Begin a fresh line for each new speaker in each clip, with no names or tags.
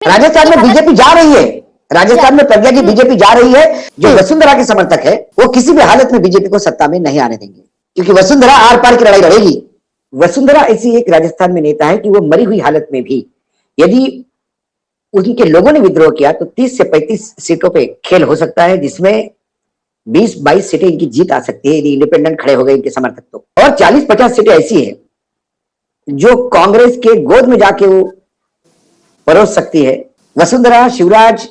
राजस्थान में बीजेपी जा रही है, राजस्थान में प्रज्ञा की बीजेपी जा रही है। जो वसुंधरा के समर्थक है वो किसी भी हालत में बीजेपी को सत्ता में नहीं आने देंगे, क्योंकि वसुंधरा आर पार की लड़ाई लड़ेगी। वसुंधरा ऐसी एक राजस्थान में नेता है कि वो मरी हुई हालत में भी यदि उनके लोगों ने विद्रोह किया तो 30 से 35 सीटों पे खेल हो सकता है, जिसमें 20-22 सीटें इनकी जीत आ सकती है यदि इंडिपेंडेंट खड़े हो गए इनके समर्थक तो। और 40-50 सीटें ऐसी है जो कांग्रेस के गोद में जाके वो परोस सकती है। वसुंधरा, शिवराज,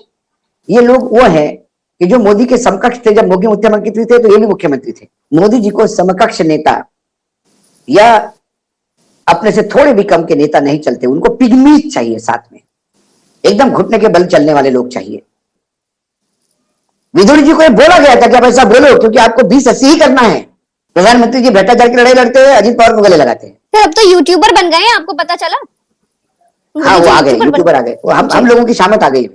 ये लोग वो हैं कि जो मोदी के समकक्ष थे। जब मोदी मुख्यमंत्री थे तो ये भी मुख्यमंत्री थे। मोदी जी को समकक्ष नेता या अपने से थोड़े भी कम के नेता नहीं चलते, उनको पिग्मीज चाहिए, साथ में एकदम घुटने के बल चलने वाले लोग चाहिए। विदुर जी को ये बोला गया था कि आप ऐसा बोलो क्योंकि आपको 20-80 ही करना है। प्रधानमंत्री जी भ्रष्टाचार की लड़ाई लड़ते हैं, अजीत पवार को गले लगाते हैं।
सर अब तो यूट्यूबर बन गए हैं, आपको पता चला?
हाँ, वो आ गए, यूट्यूबर आ गए, हम लोगों की शामत आ गई।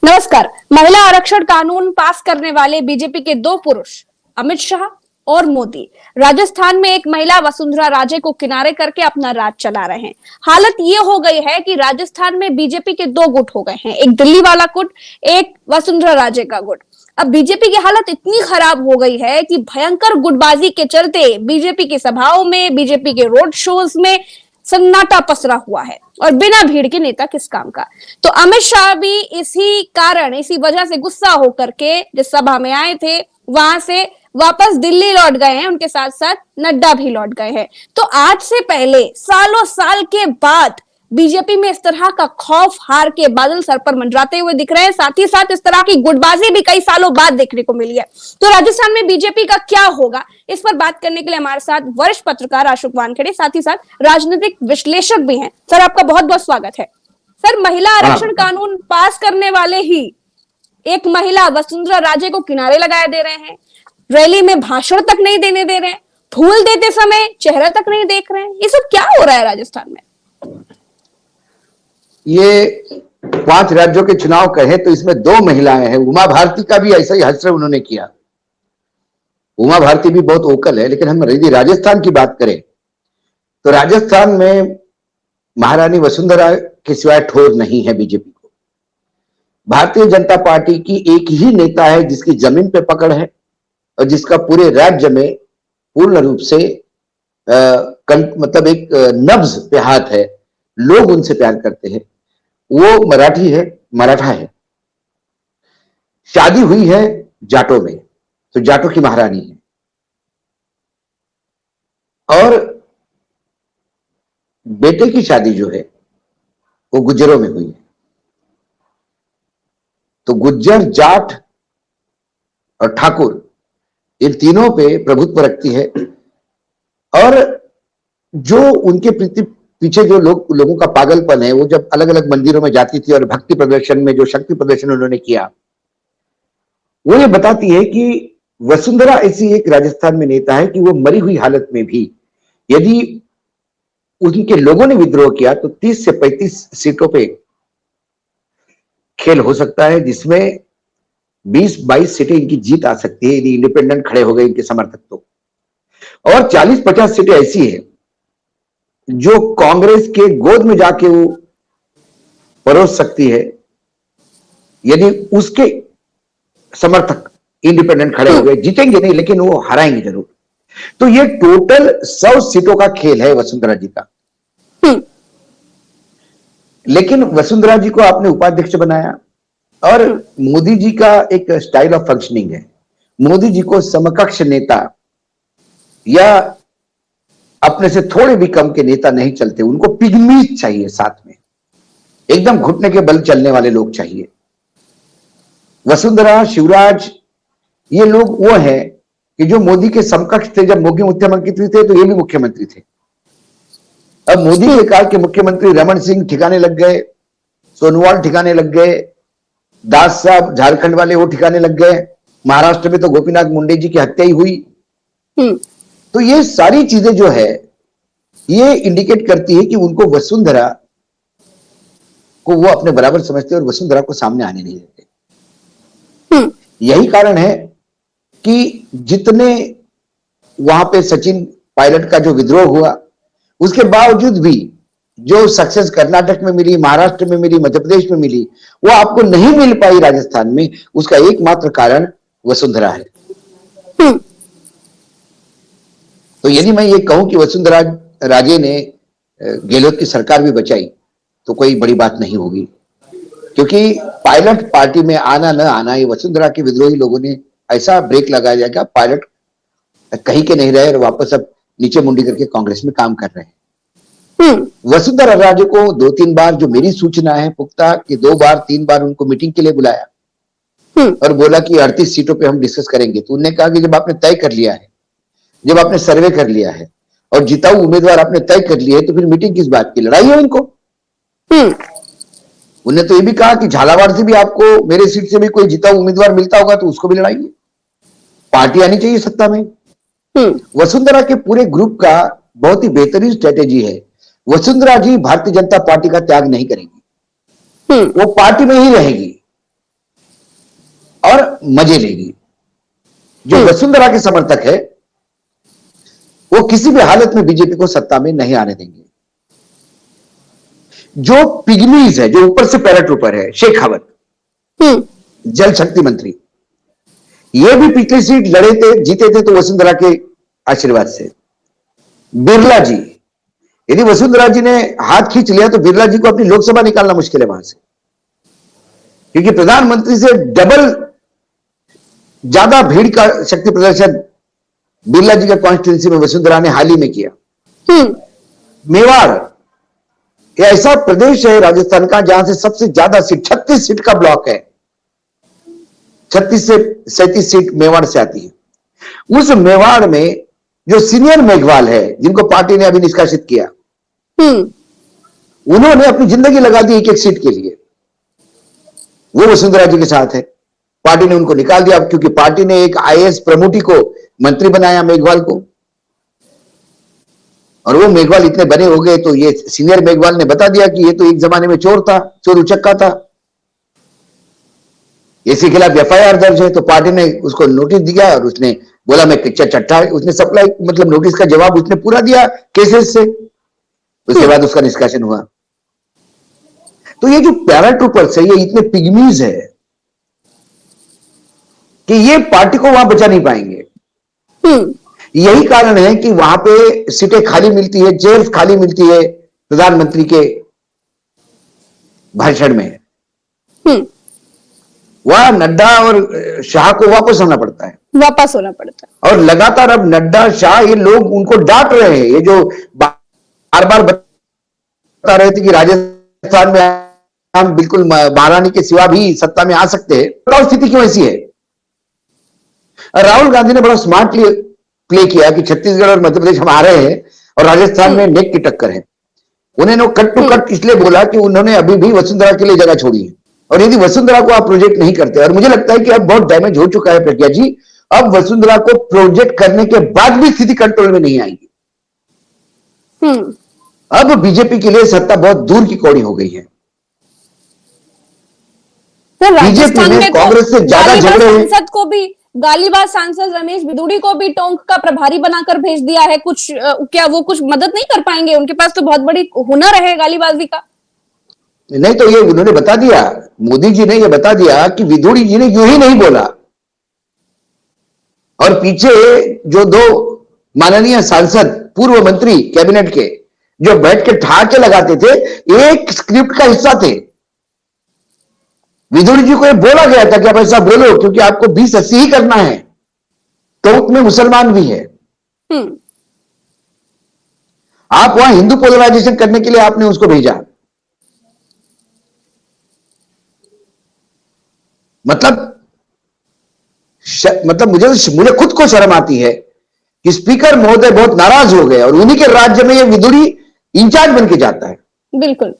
नमस्कार। महिला आरक्षण कानून पास करने वाले बीजेपी के दो पुरुष अमित शाह और मोदी राजस्थान में एक महिला वसुंधरा राजे को किनारे करके अपना राज चला रहे हैं। हालत ये हो गई है कि राजस्थान में बीजेपी के दो गुट हो गए हैं, एक दिल्ली वाला गुट, एक वसुंधरा राजे का गुट। अब बीजेपी की हालत इतनी खराब हो गई है कि भयंकर गुटबाजी के चलते बीजेपी की सभाओं में, बीजेपी के रोड शोज में सन्नाटा पसरा हुआ है और बिना भीड़ के नेता किस काम का। तो अमित शाह भी इसी कारण, इसी वजह से गुस्सा होकर के जिस सभा में आए थे वहां से वापस दिल्ली लौट गए हैं। उनके साथ साथ नड्डा भी लौट गए हैं। तो आज से पहले सालों साल के बाद बीजेपी में इस तरह का खौफ हार के बादल सर पर मंडराते हुए दिख रहे हैं। साथ ही साथ इस तरह की गुटबाजी भी कई सालों बाद देखने को मिली है। तो राजस्थान में बीजेपी का क्या होगा, इस पर बात करने के लिए हमारे साथ वरिष्ठ पत्रकार अशोक वानखेड़े, साथ ही साथ राजनीतिक विश्लेषक भी हैं। सर आपका बहुत बहुत स्वागत है। सर, महिला आरक्षण कानून पास करने वाले ही एक महिला वसुंधरा राजे को किनारे लगाए दे रहे हैं, रैली में भाषण तक नहीं देने दे रहे हैं, फूल देते समय चेहरा तक नहीं देख रहे हैं। ये सब क्या हो रहा है राजस्थान में?
ये 5 राज्यों के चुनाव कहे तो इसमें 2 महिलाएं हैं। उमा भारती का भी ऐसा ही हश्र उन्होंने किया। उमा भारती भी बहुत वोकल है, लेकिन हम यदि राजस्थान की बात करें तो राजस्थान में महारानी वसुंधरा के सिवाय ठोर नहीं है बीजेपी को। भारतीय जनता पार्टी की एक ही नेता है जिसकी जमीन पे पकड़ है और जिसका पूरे राज्य में पूर्ण रूप से मतलब एक नब्ज पे हाथ है, लोग उनसे प्यार करते हैं। वो मराठी है, मराठा है, शादी हुई है जाटों में, तो जाटों की महारानी है, और बेटे की शादी जो है वो गुज्जरों में हुई है। तो गुज्जर, जाट और ठाकुर, इन तीनों पे प्रभुत्व रखती है। और जो उनके पीछे जो लोगों का पागलपन है, वो जब अलग अलग मंदिरों में जाती थी और भक्ति प्रदर्शन में जो शक्ति प्रदर्शन उन्होंने किया, वो ये बताती है कि वसुंधरा ऐसी एक राजस्थान में नेता है कि वो मरी हुई हालत में भी यदि उनके लोगों ने विद्रोह किया तो 30 से 35 सीटों पे खेल हो सकता है, जिसमें 20-22 सीटें इनकी जीत आ सकती है यदि इंडिपेंडेंट खड़े हो गए इनके समर्थक तो। और 40-50 सीटें ऐसी है जो कांग्रेस के गोद में जाके वो परोस सकती है यदि उसके समर्थक इंडिपेंडेंट खड़े हो गए। जीतेंगे नहीं, लेकिन वो हराएंगे जरूर। तो ये टोटल 100 सीटों का खेल है वसुंधरा जी का। लेकिन वसुंधरा जी को आपने उपाध्यक्ष बनाया, और मोदी जी का एक स्टाइल ऑफ फंक्शनिंग है। मोदी जी को समकक्ष नेता या अपने से थोड़े भी कम के नेता नहीं चलते, उनको पिग्मीज चाहिए, साथ में एकदम घुटने के बल चलने वाले लोग चाहिए। वसुंधरा, शिवराज, ये लोग वो हैं कि जो मोदी के समकक्ष थे। जब मोदी मुख्यमंत्री थे तो ये भी मुख्यमंत्री थे। अब मोदी के काल के मुख्यमंत्री रमन सिंह ठिकाने लग गए, सोनोवाल ठिकाने लग गए, दास साहब झारखंड वाले वो ठिकाने लग गए, महाराष्ट्र में तो गोपीनाथ मुंडे जी की हत्या ही हुई। तो ये सारी चीजें जो है ये इंडिकेट करती है कि उनको वसुंधरा को वो अपने बराबर समझते हैं और वसुंधरा को सामने आने नहीं देते। यही कारण है कि जितने वहां पे सचिन पायलट का जो विद्रोह हुआ, उसके बावजूद भी जो सक्सेस कर्नाटक में मिली, महाराष्ट्र में मिली, मध्य प्रदेश में मिली, वो आपको नहीं मिल पाई राजस्थान में, उसका एकमात्र कारण वसुंधरा है। तो यदि मैं ये कहूं कि वसुंधरा राजे ने गहलोत की सरकार भी बचाई तो कोई बड़ी बात नहीं होगी, क्योंकि पायलट पार्टी में आना न आना, ये वसुंधरा के विद्रोही लोगों ने ऐसा ब्रेक लगाया जाएगा, पायलट कहीं के नहीं रहे और वापस अब नीचे मुंडी करके कांग्रेस में काम कर रहे हैं। वसुंधरा राजे को 2-3 बार, जो मेरी सूचना है पुख्ता, कि 2 बार 3 बार उनको मीटिंग के लिए बुलाया और बोला कि 38 सीटों पे हम डिस्कस करेंगे। तो उन्होंने कहा कि जब आपने तय कर लिया है, जब आपने सर्वे कर लिया है और जिताऊ उम्मीदवार आपने तय कर लिए है, तो फिर मीटिंग किस बात की, लड़ाई है उनको। उन्होंने तो ये भी कहा कि झालावाड़ से भी आपको, मेरे सीट से भी कोई जिताऊ उम्मीदवार मिलता होगा तो उसको भी लड़ाइए, पार्टी आनी चाहिए सत्ता में। वसुंधरा के पूरे ग्रुप का बहुत ही बेहतरीन स्ट्रेटेजी है। वसुंधरा जी भारतीय जनता पार्टी का त्याग नहीं करेगी, वो पार्टी में ही रहेगी और मजे लेगी। जो वसुंधरा के समर्थक है वो किसी भी हालत में बीजेपी को सत्ता में नहीं आने देंगे। जो पिग्मीज है, जो ऊपर से पैराट्रूपर है, शेखावत जल शक्ति मंत्री, ये भी पिछली सीट लड़े थे, जीते थे तो वसुंधरा के आशीर्वाद से। बिरला जी, यदि वसुंधरा जी ने हाथ खींच लिया तो बिरला जी को अपनी लोकसभा निकालना मुश्किल है वहां से, क्योंकि प्रधानमंत्री से डबल ज्यादा भीड़ का शक्ति प्रदर्शन बिरला जी का कॉन्स्टिट्यूंसी में वसुंधरा ने हाल ही में किया। मेवाड़, यह ऐसा प्रदेश है राजस्थान का जहां से सबसे ज्यादा सीट, 36 सीट का ब्लॉक है, 36 से 37 सीट मेवाड़ से आती है। उस मेवाड़ में जो सीनियर मेघवाल है, जिनको पार्टी ने अभी निष्कासित किया, उन्होंने अपनी जिंदगी लगा दी एक एक सीट के लिए, वो वसुंधरा जी के साथ है। पार्टी ने उनको निकाल दिया क्योंकि पार्टी ने एक आईएएस प्रमोटी को मंत्री बनाया, मेघवाल को, और वो मेघवाल इतने बने हो गए तो ये सीनियर मेघवाल ने बता दिया कि ये तो एक जमाने में चोर था, चोर उचक्का था, इसके खिलाफ एफआईआर दर्ज है। तो पार्टी ने उसको नोटिस दिया और उसने बोला मैं कच्चा चट्टा है, उसने सप्लाई, मतलब नोटिस का जवाब उसने पूरा दिया केसेस से, उसके बाद उसका निष्कासन हुआ। तो ये जो पैराट्रूपर्स है, ये इतने पिग्मीज है कि ये पार्टी को वहां बचा नहीं पाएंगे। यही कारण है कि वहां पे सीटें खाली मिलती है, चेयर्स खाली मिलती है प्रधानमंत्री के भाषण में। वह नड्डा और शाह को वापस होना पड़ता है, और लगातार अब नड्डा, शाह, ये लोग उनको डांट रहे हैं। ये जो बार बार बता रहे थे कि राजस्थान में हम बिल्कुल महारानी के सिवा भी सत्ता में आ सकते हैं, बताओ स्थिति क्यों ऐसी है। राहुल गांधी ने बड़ा स्मार्टली प्ले किया कि छत्तीसगढ़ और मध्य प्रदेश हम आ रहे हैं और राजस्थान में नेक की टक्कर है। उन्होंने कट टू कट इसलिए बोला कि उन्होंने अभी भी वसुंधरा के लिए जगह छोड़ी है, और यदि वसुंधरा को आप प्रोजेक्ट नहीं करते, और मुझे लगता है कि अब बहुत डैमेज हो चुका है प्रज्ञा जी, अब वसुंधरा को प्रोजेक्ट करने के बाद भी स्थिति कंट्रोल में नहीं आएगी। अब बीजेपी के लिए सत्ता बहुत दूर की कौड़ी हो गई है। बीजेपी में कांग्रेस से ज्यादा झगड़े हैं।
सांसद को भी, गालीबाज सांसद रमेश बिदूड़ी को भी टोंक का प्रभारी बनाकर भेज दिया है। कुछ क्या वो कुछ मदद नहीं कर पाएंगे? उनके पास तो बहुत बड़ी हुनर है गालीबाजी का।
नहीं तो ये उन्होंने बता दिया, मोदी जी ने ये बता दिया कि विदुड़ी जी ने यूं ही नहीं बोला, और पीछे जो 2 माननीय सांसद, पूर्व मंत्री कैबिनेट के, जो बैठ के ठहाके लगाते थे, एक स्क्रिप्ट का हिस्सा थे। विदुड़ी जी को ये बोला गया था कि आप ऐसा बोलो क्योंकि आपको 20-80 ही करना है, टोंक में मुसलमान भी है, आप वहां हिंदू पोलराइजेशन करने के लिए आपने उसको भेजा। मतलब मुझे खुद को शर्म आती है कि स्पीकर महोदय बहुत नाराज हो गए और उन्हीं के राज्य में ये विदुड़ी इंचार्ज बन के जाता है।
बिल्कुल।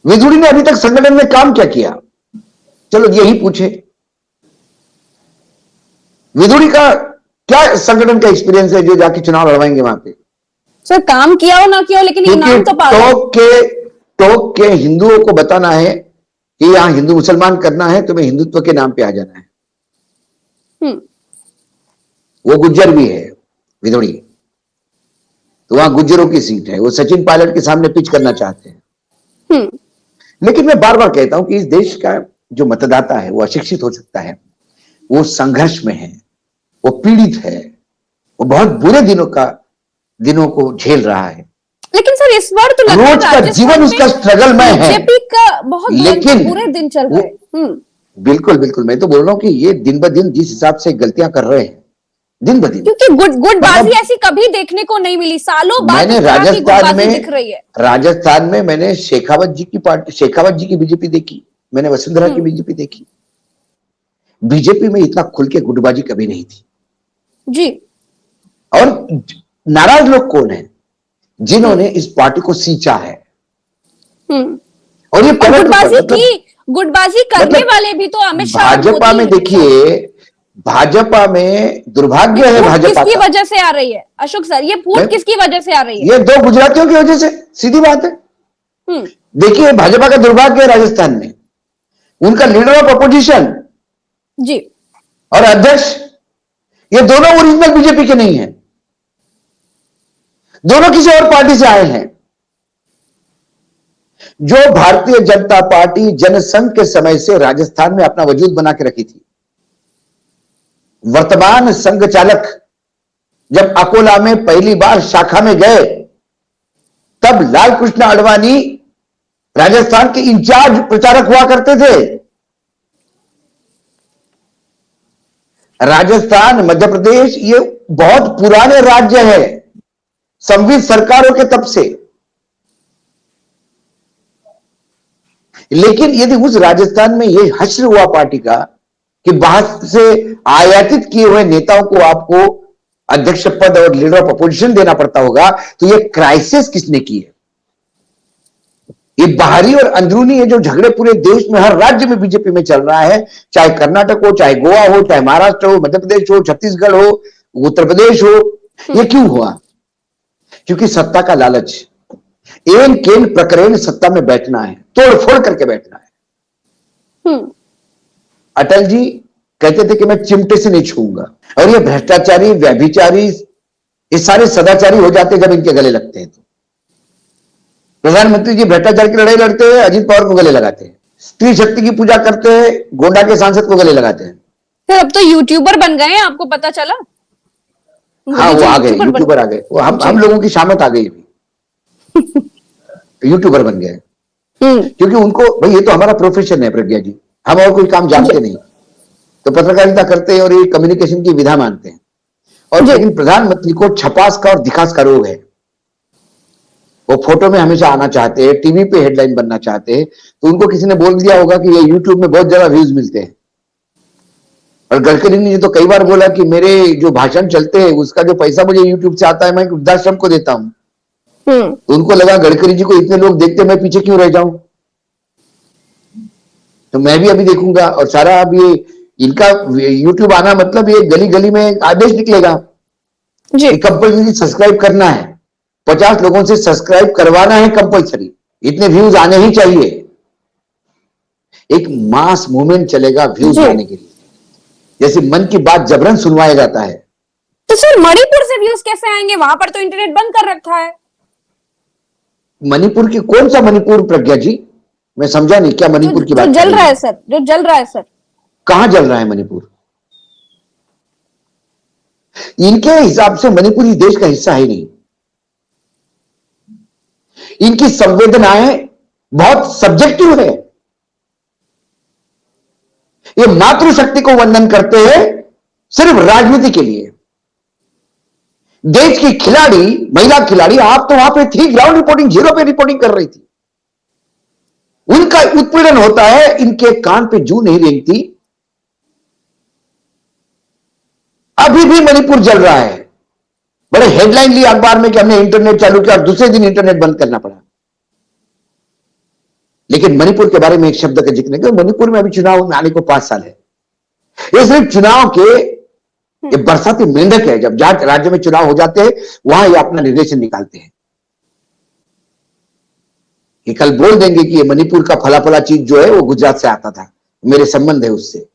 विदुड़ी ने अभी तक संगठन में काम क्या किया, चलो यही पूछे। विदुड़ी का क्या संगठन का एक्सपीरियंस है जो जाके चुनाव लड़वाएंगे वहां पे?
सर काम किया हो ना किया हो, लेकिन इनाम तो पा
टोक के हिंदुओं को बताना है कि यहां हिंदू मुसलमान करना है, तुम्हें हिंदुत्व के नाम पे आ जाना है। वो गुज्जर भी है विदुड़ी। तो वहां गुज्जरों की सीट है, वो सचिन पायलट के सामने पिच करना चाहते हैं। लेकिन मैं बार बार कहता हूं कि इस देश का जो मतदाता है वो अशिक्षित हो सकता है, वो संघर्ष में है, वो पीड़ित है, वो बहुत बुरे दिनों को झेल रहा है।
लेकिन सर इस बार तो लगता है
रोज का
राजस्थान
जीवन
में
उसका स्ट्रगल में है,
बीजेपी का बहुत
लेकिन
बुरे दिन चल रहे हैं।
बिल्कुल बिल्कुल, मैं तो बोल रहा हूं कि ये दिन ब दिन जिस हिसाब से गलतियां कर रहे हैं, दिन ब दिन,
क्योंकि गुटबाजी ऐसी कभी देखने को नहीं मिली, सालों बाद
मैंने
इस तरह की गुटबाजी दिख रही है।
राजस्थान में मैंने शेखावत जी की बीजेपी देखी, मैंने वसुंधरा की बीजेपी देखी। बीजेपी में इतना खुल के गुटबाजी कभी नहीं थी
जी।
और नाराज लोग कौन है? जिन्होंने इस पार्टी को सींचा है। और ये
गुटबाजी करने वाले भी तो अमित शाह
भाजपा में देखिए, भाजपा में दुर्भाग्य है भाजपा
किसकी वजह से आ रही है अशोक सर? ये फूट किसकी वजह से आ रही है?
ये दो गुजरातियों की वजह से, सीधी बात है। देखिए भाजपा का दुर्भाग्य है राजस्थान में, उनका लीडर ऑफ अपोजिशन
जी
और अध्यक्ष, ये दोनों ओरिजिनल बीजेपी के नहीं है, दोनों किसी और पार्टी से आए हैं। जो भारतीय जनता पार्टी जनसंघ के समय से राजस्थान में अपना वजूद बना के रखी थी, वर्तमान संघ चालक जब अकोला में पहली बार शाखा में गए, तब लाल कृष्ण आडवाणी राजस्थान के इंचार्ज प्रचारक हुआ करते थे। राजस्थान, मध्य प्रदेश ये बहुत पुराने राज्य है, संविध सरकारों के तब से। लेकिन यदि उस राजस्थान में यह हश्र हुआ पार्टी का कि बाहर से आयातित किए हुए नेताओं को आपको अध्यक्ष पद और लीडर ऑफ अपोजिशन देना पड़ता होगा, तो यह क्राइसिस किसने की है? ये बाहरी और अंदरूनी ये जो झगड़े पूरे देश में हर राज्य में बीजेपी में चल रहा है, चाहे कर्नाटक हो, चाहे गोवा हो, चाहे महाराष्ट्र हो, मध्य प्रदेश हो, छत्तीसगढ़ हो, उत्तर प्रदेश हो, ये क्यों हुआ? क्योंकि सत्ता का लालच, एन केन प्रकरण सत्ता में बैठना है, तोड़फोड़ करके बैठना है। अटल जी कहते थे कि मैं चिमटे से नहीं छूऊंगा, और ये भ्रष्टाचारी, व्यभिचारी, ये सारे सदाचारी हो जाते जब इनके गले लगते हैं। तो प्रधानमंत्री जी भ्रष्टाचार की लड़ाई लड़ते हैं, अजीत पवार को गले लगाते हैं। स्त्री शक्ति की पूजा करते हैं, गोंडा के सांसद को गले लगाते हैं।
फिर अब तो यूट्यूबर बन गए हैं, आपको पता चला?
हाँ, वो आ गए, यूट्यूबर आ गए, वो हम लोगों की शामत आ गई अभी। यूट्यूबर बन गए क्योंकि उनको, भाई ये तो हमारा प्रोफेशन है प्रज्ञा जी, हम और कोई काम जानते नहीं, तो पत्रकारिता करते हैं और ये कम्युनिकेशन की विधा मानते हैं। और लेकिन प्रधानमंत्री को छपास का और दिखास का रोग है, वो फोटो में हमेशा आना चाहते हैं, टीवी पे हेडलाइन बनना चाहते हैं। तो उनको किसी ने बोल दिया होगा कि ये यूट्यूब में बहुत ज्यादा व्यूज मिलते हैं। और गडकरी ने तो कई बार बोला कि मेरे जो भाषण चलते हैं उसका जो पैसा मुझे यूट्यूब से आता है मैं वृद्धाश्रम को देता हूं। तो उनको लगा गडकरी जी को इतने लोग देखते, मैं पीछे क्यों रह जाऊं, तो मैं भी अभी देखूंगा। और सारा अब ये इनका यूट्यूब आना मतलब ये गली गली में आदेश निकलेगा कि कंपलसरी सब्सक्राइब करना है, 50 लोगों से सब्सक्राइब करवाना है कंपलसरी, इतने व्यूज आने ही चाहिए। एक मास मूवमेंट चलेगा व्यूज आने के लिए, जैसे मन की बात जबरन सुनवाया जाता है।
तो सर मणिपुर से व्यूज कैसे आएंगे? वहां पर तो इंटरनेट बंद कर रखा है।
मणिपुर की, कौन सा मणिपुर प्रज्ञा जी? मैं समझा नहीं, क्या मणिपुर की बात?
जो जल रहा है सर, जो जल रहा है सर। कहां
जल रहा है मणिपुर? इनके हिसाब से मणिपुर इस देश का हिस्सा ही नहीं। इनकी संवेदनाएं बहुत सब्जेक्टिव है। ये मातृशक्ति को वंदन करते हैं सिर्फ राजनीति के लिए। देश की खिलाड़ी, महिला खिलाड़ी, आप तो वहां पे थी, ग्राउंड रिपोर्टिंग, जीरो पे रिपोर्टिंग कर रही थी। उनका उत्पीड़न होता है, इनके कान पे जू नहीं रेंगती। अभी भी मणिपुर जल रहा है। बड़े हेडलाइन ली अखबार में कि हमने इंटरनेट चालू किया और दूसरे दिन इंटरनेट बंद करना पड़ा। लेकिन मणिपुर के बारे में एक शब्द का जिक्र नहीं, मणिपुर में अभी चुनाव आने को 5 साल है। ये सिर्फ चुनाव के ये बरसाती मेंढक है। जब जहां राज्य में चुनाव हो जाते हैं वहां ये अपना निर्देशन निकालते हैं कि कल बोल देंगे कि ये मणिपुर का फला फला चीज जो है वो गुजरात से आता था, मेरे संबंध है उससे।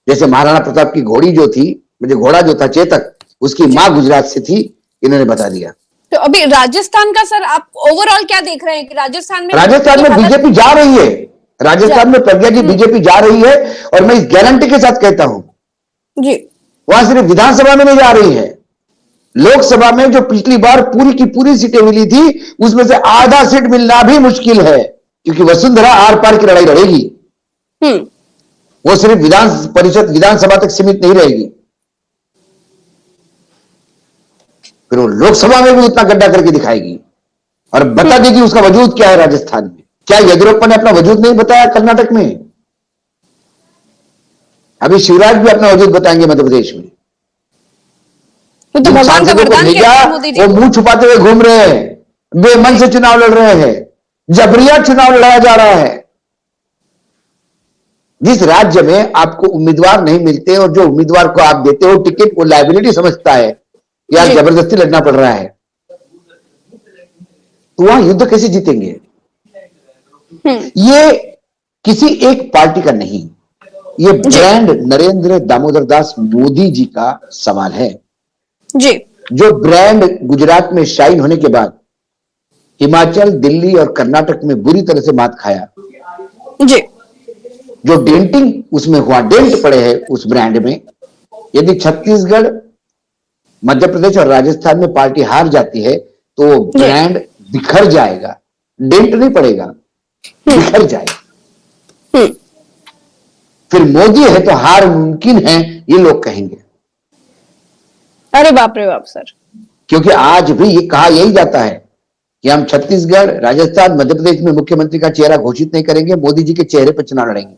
जैसे महाराणा प्रताप की घोड़ी जो थी, मुझे घोड़ा जो था चेतक, उसकी मां गुजरात से थी, इन्होंने बता दिया।
तो अभी राजस्थान का सर आप ओवरऑल क्या देख रहे हैं कि राजस्थान में
बीजेपी जा रही है, राजस्थान में प्रज्ञा की बीजेपी जा रही है, और मैं इस गारंटी के साथ कहता हूं
जी
वहां सिर्फ विधानसभा में नहीं जा रही है, लोकसभा में जो पिछली बार पूरी की पूरी सीटें मिली थी उसमें से आधा सीट मिलना भी मुश्किल है, क्योंकि वसुंधरा आर पार की लड़ाई लड़ेगी। वो सिर्फ विधान परिषद विधानसभा तक सीमित नहीं रहेगी, फिर वो लोकसभा में भी उतना गड्ढा करके दिखाएगी और बता देगी उसका वजूद क्या है राजस्थान में। क्या येदियुरप्पा ने अपना वजूद नहीं बताया कर्नाटक में? अभी शिवराज भी अपना वजूद बताएंगे मध्य प्रदेश में।
तो भगवान का वरदान क्या है मोदी जी?
वो मुंह छुपाते हुए घूम रहे हैं, बेमन से चुनाव लड़ रहे हैं, जबरिया चुनाव लड़ाया जा रहा है। जिस राज्य में आपको उम्मीदवार नहीं मिलते और जो उम्मीदवार को आप देते हो टिकट, वो लायबिलिटी समझता है कि यार जबरदस्ती लड़ना पड़ रहा है, तो वहां युद्ध कैसे जीतेंगे? ये किसी एक पार्टी का नहीं, ये ब्रांड नरेंद्र दामोदर दास मोदी जी का सवाल है
जी।
जो ब्रांड गुजरात में शाइन होने के बाद हिमाचल, दिल्ली और कर्नाटक में बुरी तरह से मात खाया
जी।
जो डेंटिंग उसमें हुआ, डेंट पड़े हैं उस ब्रांड में। यदि छत्तीसगढ़, मध्य प्रदेश और राजस्थान में पार्टी हार जाती है तो वो ब्रांड बिखर जाएगा, डेंट नहीं पड़ेगा, बिखर जाएगा। फिर मोदी है तो हार मुमकिन है, ये लोग कहेंगे।
अरे बाप रे बाप सर,
क्योंकि आज भी ये कहा यही जाता है कि हम छत्तीसगढ़, राजस्थान, मध्य प्रदेश में मुख्यमंत्री का चेहरा घोषित नहीं करेंगे, मोदी जी के चेहरे पर चुनाव लड़ेंगे।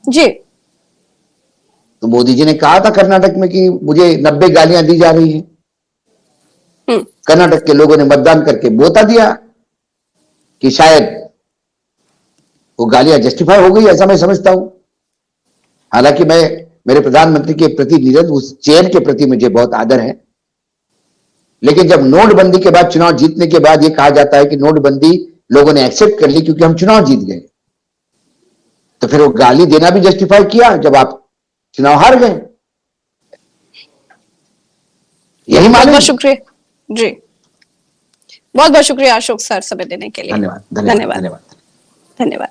जी।
तो मोदी जी ने कहा था कर्नाटक में कि मुझे 90 गालियां दी जा रही हैं। कर्नाटक के लोगों ने मतदान करके बता दिया कि शायद वो गालियां जस्टिफाई हो गई, ऐसा मैं समझता हूं। हालांकि मैं मेरे प्रधानमंत्री के प्रति निरंतर उस चेयर के प्रति मुझे बहुत आदर है, लेकिन जब नोटबंदी के बाद, चुनाव जीतने के बाद ये कहा जाता है कि नोटबंदी लोगों ने एक्सेप्ट कर ली क्योंकि हम चुनाव जीत गए, तो फिर वो गाली देना भी जस्टिफाई किया जब आप चुनाव हार गए। यही माने।
बहुत शुक्रिया जी, बहुत बहुत शुक्रिया अशोक सर समय देने के लिए।
धन्यवाद।
धन्यवाद।